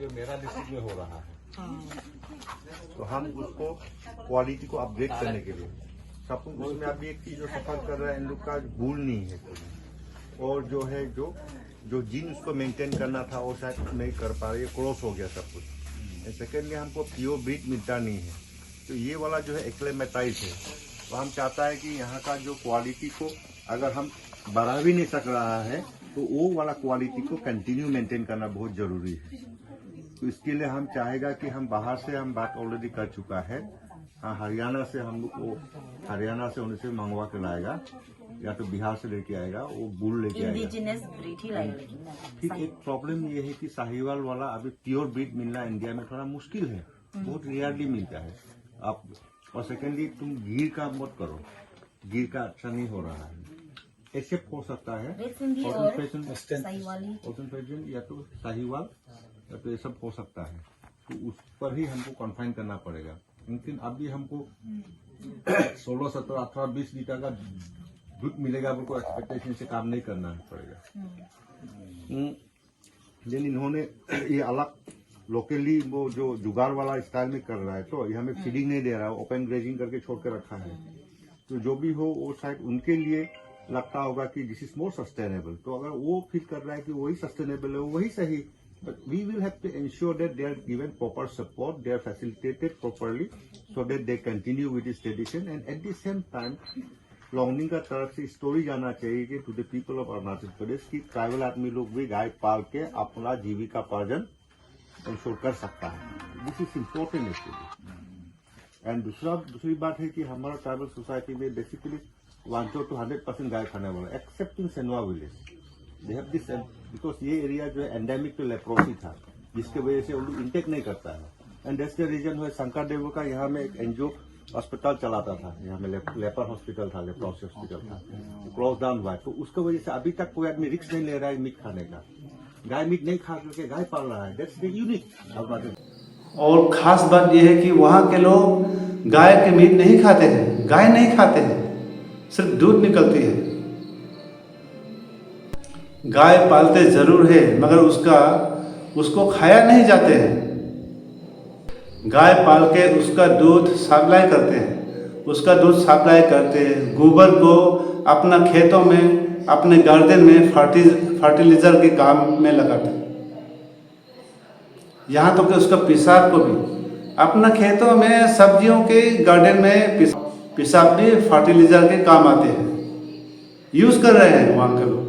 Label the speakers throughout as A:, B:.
A: मेरा डिस्ट्रिक्ट में हो रहा है, तो हम उसको क्वालिटी को अपग्रेड करने के लिए सब उसमें अभी एक चीज जो सफर कर रहा है, इन लोग का भूल नहीं है कोई, और जो है जो जीन उसको मेंटेन करना था वो शायद नहीं कर पा रहे, क्रॉस हो गया सब कुछ। सेकेंडली हमको प्योर ब्रीड मिलता नहीं है, तो ये वाला जो है एक्लेमेटाइज है, तो हम चाहता है कि यहाँ का जो क्वालिटी को अगर हम बढ़ा भी नहीं सक रहा है तो वो वाला क्वालिटी को कंटिन्यू मेंटेन करना बहुत जरूरी है। तो इसके लिए हम चाहेगा कि हम बाहर से हम बात ऑलरेडी कर चुका है, हाँ हरियाणा से हम लोग को हरियाणा से उनसे मंगवा के लाएगा या तो बिहार से लेके आएगा, वो बुल लेके आएगा।
B: इंडिजिनस ब्रीड ही लाएगा।
A: ठीक, एक प्रॉब्लम ये है कि साहिवाल वाला अभी प्योर ब्रीड मिलना इंडिया में थोड़ा मुश्किल है, बहुत रेयरली मिलता है आप। और सेकेंडली तुम गिर का मत करो, गिर का अच्छा नहीं हो रहा है, ऐसे हो सकता है या तो साहिवाल या तो ये सब हो सकता है, तो उस पर ही हमको कन्फाइन करना पड़ेगा। लेकिन अभी हमको 16, 17, 18, 20 लीटर का दूध मिलेगा, हमको एक्सपेक्टेशन से काम नहीं करना पड़ेगा। लेकिन इन्होंने ये अलग लोकली वो जो जुगाड़ वाला स्टाइल में कर रहा है, तो ये हमें फीडिंग नहीं दे रहा है, ओपन ग्रेजिंग करके छोड़ के रखा है। तो जो भी हो वो शायद उनके लिए लगता होगा कि दिस इज मोर सस्टेनेबल, तो अगर वो फील कर रहा है कि वही सस्टेनेबल है वही सही, but we will have to ensure that they are given proper support, they are facilitated properly so that they continue with this tradition. And at the same time लॉन्गनिंग का तरफ से स्टोरी जाना चाहिए कि to the people of Arunachal Pradesh की tribal आदमी लोग भी गाय पाल के अपना जीविकापार्जन इंश्योर कर सकता है। This is important actually. And दूसरी बात है कि हमारा ट्राइबल सोसाइटी में बेसिकली 100% गाय खाने वाला, excepting Senwa village, they have this, because ये एरिया जो है एंडेमिक टू लेप्रोसी था, जिसके वजह से वो लोग इंटेक नहीं करता है। एंड दैट्स द रीजन है शंकरदेव का यहाँ में एक एनजीओ अस्पताल चलाता था, यहाँ में लेपर हॉस्पिटल था, लेप्रोसी हॉस्पिटल था, क्लोज डाउन हुआ। तो उसकी वजह से अभी तक कोई आदमी रिस्क नहीं ले रहा है मीट खाने का, गाय मीट नहीं खा करके गाय पाल रहा है। That's the unique.
C: और खास बात यह है कि वहाँ के लोग गाय के मीट नहीं खाते हैं, गाय नहीं खाते हैं, सिर्फ दूध निकलती है। गाय पालते जरूर है मगर उसको खाया नहीं जाते हैं। गाय पाल के उसका दूध सप्लाई करते हैं, गोबर को अपना खेतों में, अपने गार्डन में फर्टिलाइजर के काम में लगाते हैं। यहाँ तो कि उसका पेशाब को भी अपना खेतों में, सब्जियों के गार्डन में पेशाब भी फर्टिलाइजर के काम आते हैं, यूज कर रहे हैं वहाँ के लोग।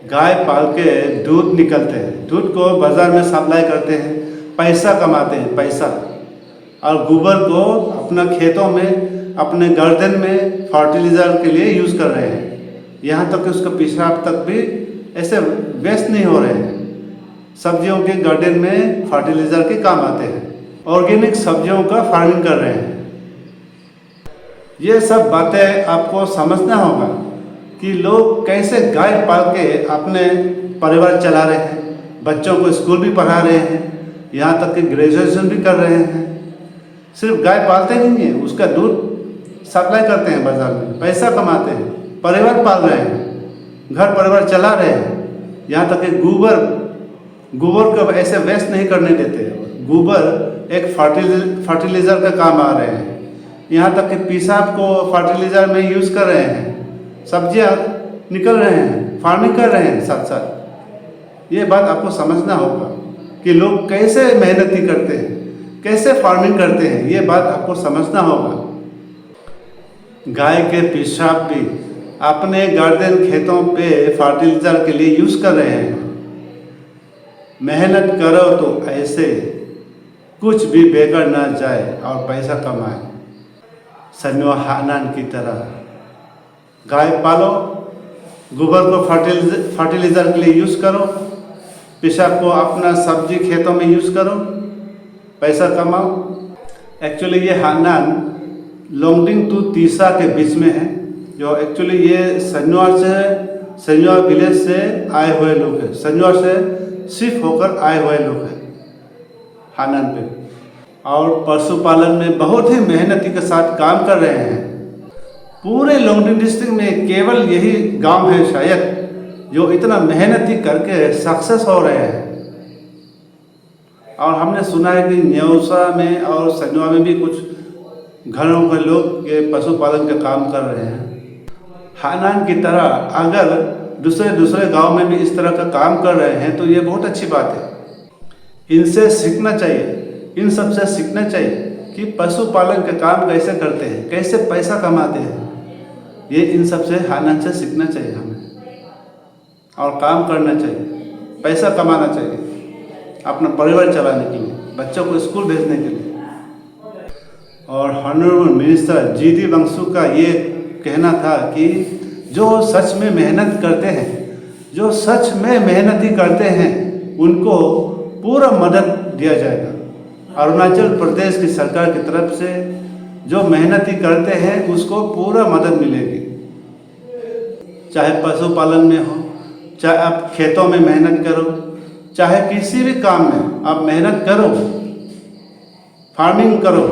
C: गाय पाल के दूध निकलते हैं, दूध को बाजार में सप्लाई करते हैं, पैसा कमाते हैं, पैसा। और गोबर को अपना खेतों में, अपने गार्डन में फर्टिलाइजर के लिए यूज कर रहे हैं। यहाँ तक कि उसका पेशाब तक भी ऐसे वेस्ट नहीं हो रहे हैं, सब्जियों के गार्डन में फर्टिलाइजर के काम आते हैं। ऑर्गेनिक सब्जियों का फार्मिंग कर रहे हैं। ये सब बातें आपको समझना होगा कि लोग कैसे गाय पाल के अपने परिवार चला रहे हैं, बच्चों को स्कूल भी पढ़ा रहे हैं, यहाँ तक कि ग्रेजुएशन भी कर रहे हैं। सिर्फ गाय पालते नहीं हैं, उसका दूध सप्लाई करते हैं बाजार में, पैसा कमाते हैं, परिवार पाल रहे हैं, घर परिवार चला रहे हैं। यहाँ तक कि गोबर को ऐसे वेस्ट नहीं करने देते, गोबर एक फर्टिलाइजर का काम आ रहे हैं। यहाँ तक कि पेशाब को फर्टिलाइजर में यूज कर रहे हैं, सब्जियां निकल रहे हैं, फार्मिंग कर रहे हैं साथ साथ। ये बात आपको समझना होगा कि लोग कैसे मेहनती करते हैं, कैसे फार्मिंग करते हैं, ये बात आपको समझना होगा। गाय के पेशाब भी अपने गार्डन खेतों पे फर्टिलाइजर के लिए यूज कर रहे हैं। मेहनत करो तो ऐसे कुछ भी बेकार ना जाए और पैसा कमाए। सन्वा हानान की तरह गाय पालो, गोबर को फर्टिलाइजर के लिए यूज करो, पेशाब को अपना सब्जी खेतों में यूज करो, पैसा कमाओ। एक्चुअली ये हानान लोंगडिंग टू तीसा के बीच में है, जो एक्चुअली ये सन्वा विलेज से आए हुए लोग हैं, सन्वा से शिफ्ट होकर आए हुए लोग हैं हानान पे, और पशुपालन में बहुत ही मेहनती के साथ काम कर रहे हैं। पूरे लोंगडिंग डिस्ट्रिक्ट में केवल यही गांव है शायद जो इतना मेहनती करके सक्सेस हो रहे हैं। और हमने सुना है कि न्यौसा में और सजवा में भी कुछ घरों के लोग ये पशुपालन का काम कर रहे हैं। हानान की तरह अगर दूसरे गांव में भी इस तरह का काम कर रहे हैं तो ये बहुत अच्छी बात है। इनसे सीखना चाहिए, इन सब से सीखना चाहिए कि पशुपालन का काम कैसे करते हैं, कैसे पैसा कमाते हैं। ये इन सब से हानान से सीखना चाहिए हमें, और काम करना चाहिए, पैसा कमाना चाहिए अपना परिवार चलाने के लिए, बच्चों को स्कूल भेजने के लिए। और ऑनरेबल मिनिस्टर जीडी बंसू का ये कहना था कि जो सच में मेहनत करते हैं, जो सच में मेहनती करते हैं, उनको पूरा मदद दिया जाएगा। अरुणाचल प्रदेश की सरकार की तरफ से जो मेहनती करते हैं उसको पूरा मदद मिलेगी। चाहे पशुपालन में हो, चाहे आप खेतों में मेहनत करो, चाहे किसी भी काम में आप मेहनत करो, फार्मिंग करो।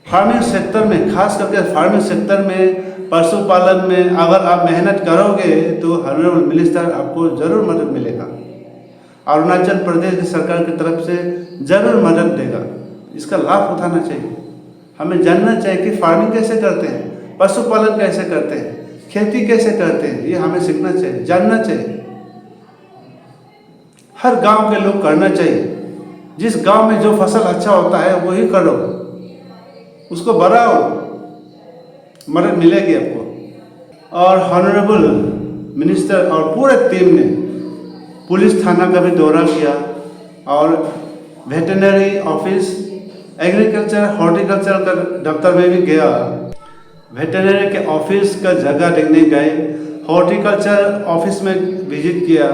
C: फार्मिंग सेक्टर में, खास करके फार्मिंग सेक्टर में, पशुपालन में अगर आप मेहनत करोगे तो ऑनरेबल मिनिस्टर आपको ज़रूर मदद मिलेगा। अरुणाचल प्रदेश की सरकार की तरफ से ज़रूर मदद देगा। इसका लाभ उठाना चाहिए। हमें जानना चाहिए कि फार्मिंग कैसे करते हैं, पशुपालन कैसे करते हैं, खेती कैसे करते हैं, ये हमें सीखना चाहिए, जानना चाहिए। हर गांव के लोग करना चाहिए। जिस गांव में जो फसल अच्छा होता है वही करो, उसको बढ़ाओ, मदद मिलेगी आपको। और ऑनरेबल मिनिस्टर और पूरे टीम ने पुलिस थाना का भी दौरा किया और वेटरनरी ऑफिस, एग्रीकल्चर, हॉर्टिकल्चर का दफ्तर में भी गया। वेटरनरी के ऑफिस का जगह देखने गए, हॉर्टिकल्चर ऑफिस में विजिट किया,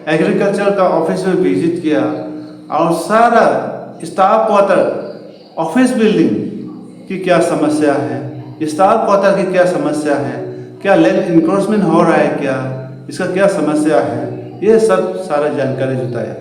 C: एग्रीकल्चर का ऑफिस में विजिट किया, और सारा स्टाफ क्वार्टर, ऑफिस बिल्डिंग की क्या समस्या है, स्टाफ क्वार्टर की क्या समस्या है, क्या लैंड इंक्रोचमेंट हो रहा है, क्या इसका क्या समस्या है, ये सब सारा जानकारी जुटाया।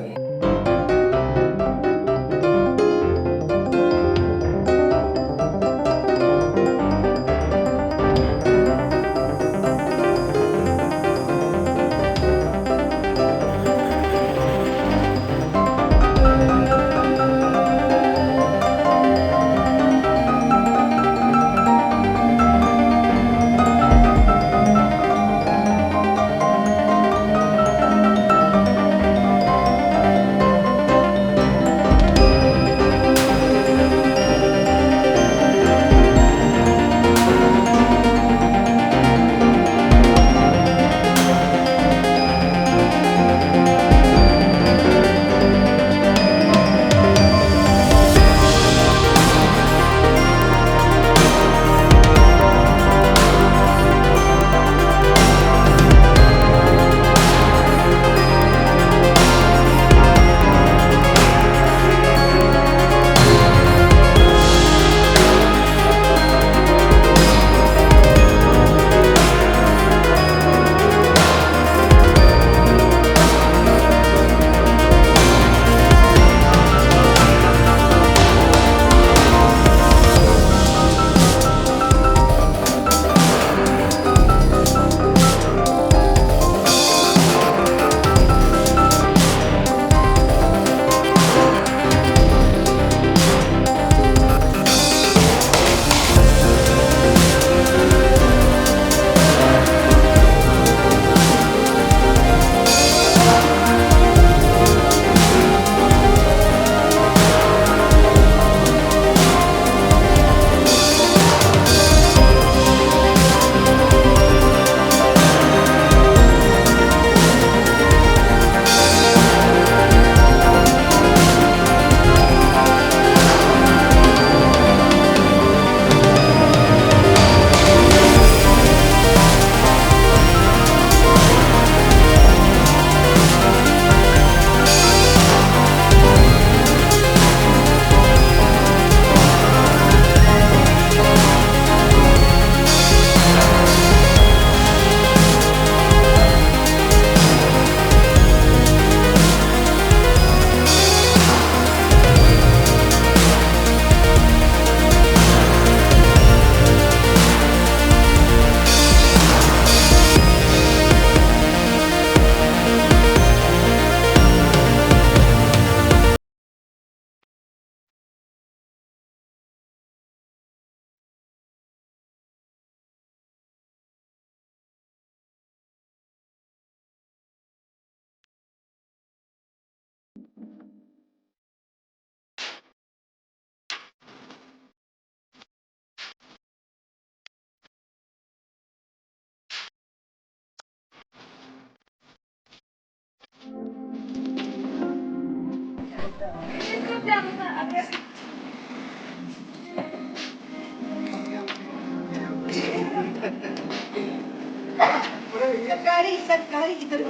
D: सरकारी इधर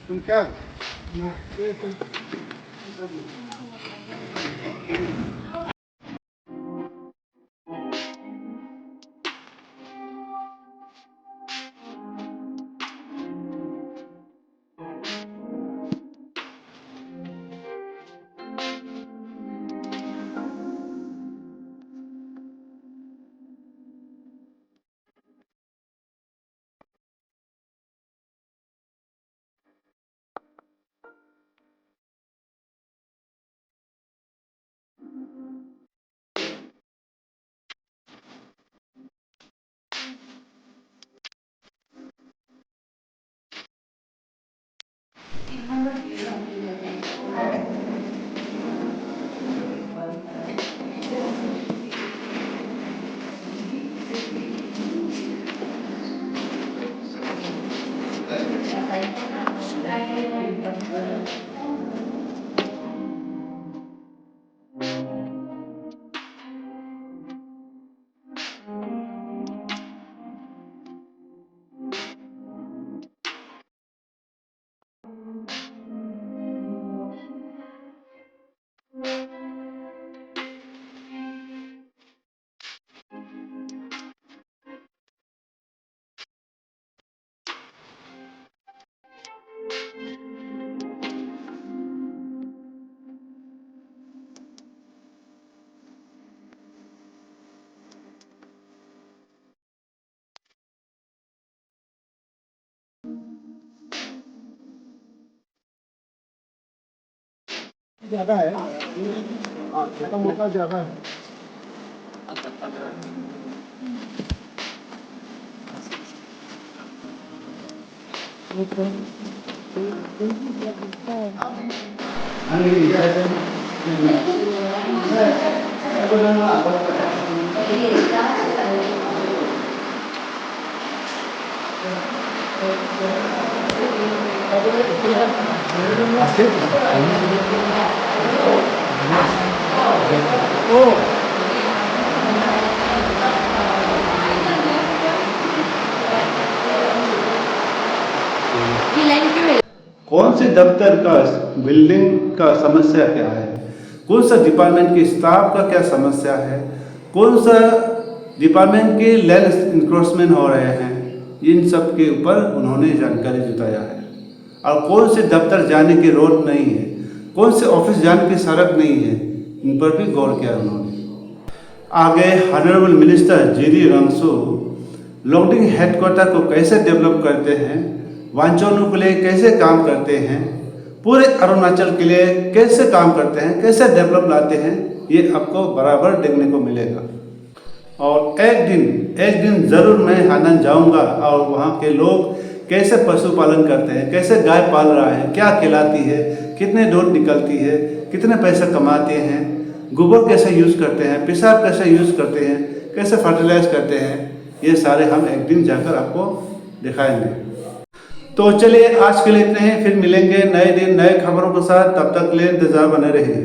A: तुम क्या
E: जगह है, छोटा मोटा जगह है।
C: कौन से दफ्तर का बिल्डिंग का समस्या क्या है, कौन सा डिपार्टमेंट के स्टाफ का क्या समस्या है, कौन सा डिपार्टमेंट के लैंड इंक्रोचमेंट हो रहे हैं, इन सब के ऊपर उन्होंने जानकारी जुटाया है। और कौन से दफ्तर जाने की रोड नहीं है, कौन से ऑफिस जाने की सड़क नहीं है, इन पर भी गौर किया उन्होंने। आगे honourable minister GD Rangsu Longding headquarter को कैसे डेवलप करते हैं, वांचोनों के लिए कैसे काम करते हैं, पूरे अरुणाचल के लिए कैसे काम करते हैं, कैसे डेवलप लाते हैं, ये आपको बराबर देखने को मिलेगा। और एक दिन ज़रूर मैं हानन जाऊंगा और वहाँ के लोग कैसे पशुपालन करते हैं, कैसे गाय पाल रहा है, क्या खिलाती है, कितने दूध निकलती है, कितने पैसे कमाते हैं, गोबर कैसे यूज़ करते हैं, पेशाब कैसे यूज़ करते हैं, कैसे फर्टिलाइज करते हैं, ये सारे हम एक दिन जाकर आपको दिखाएंगे। तो चलिए आज के लिए इतने ही, फिर मिलेंगे नए दिन नए खबरों के साथ, तब तक के लिए इंतजार बने रहिए।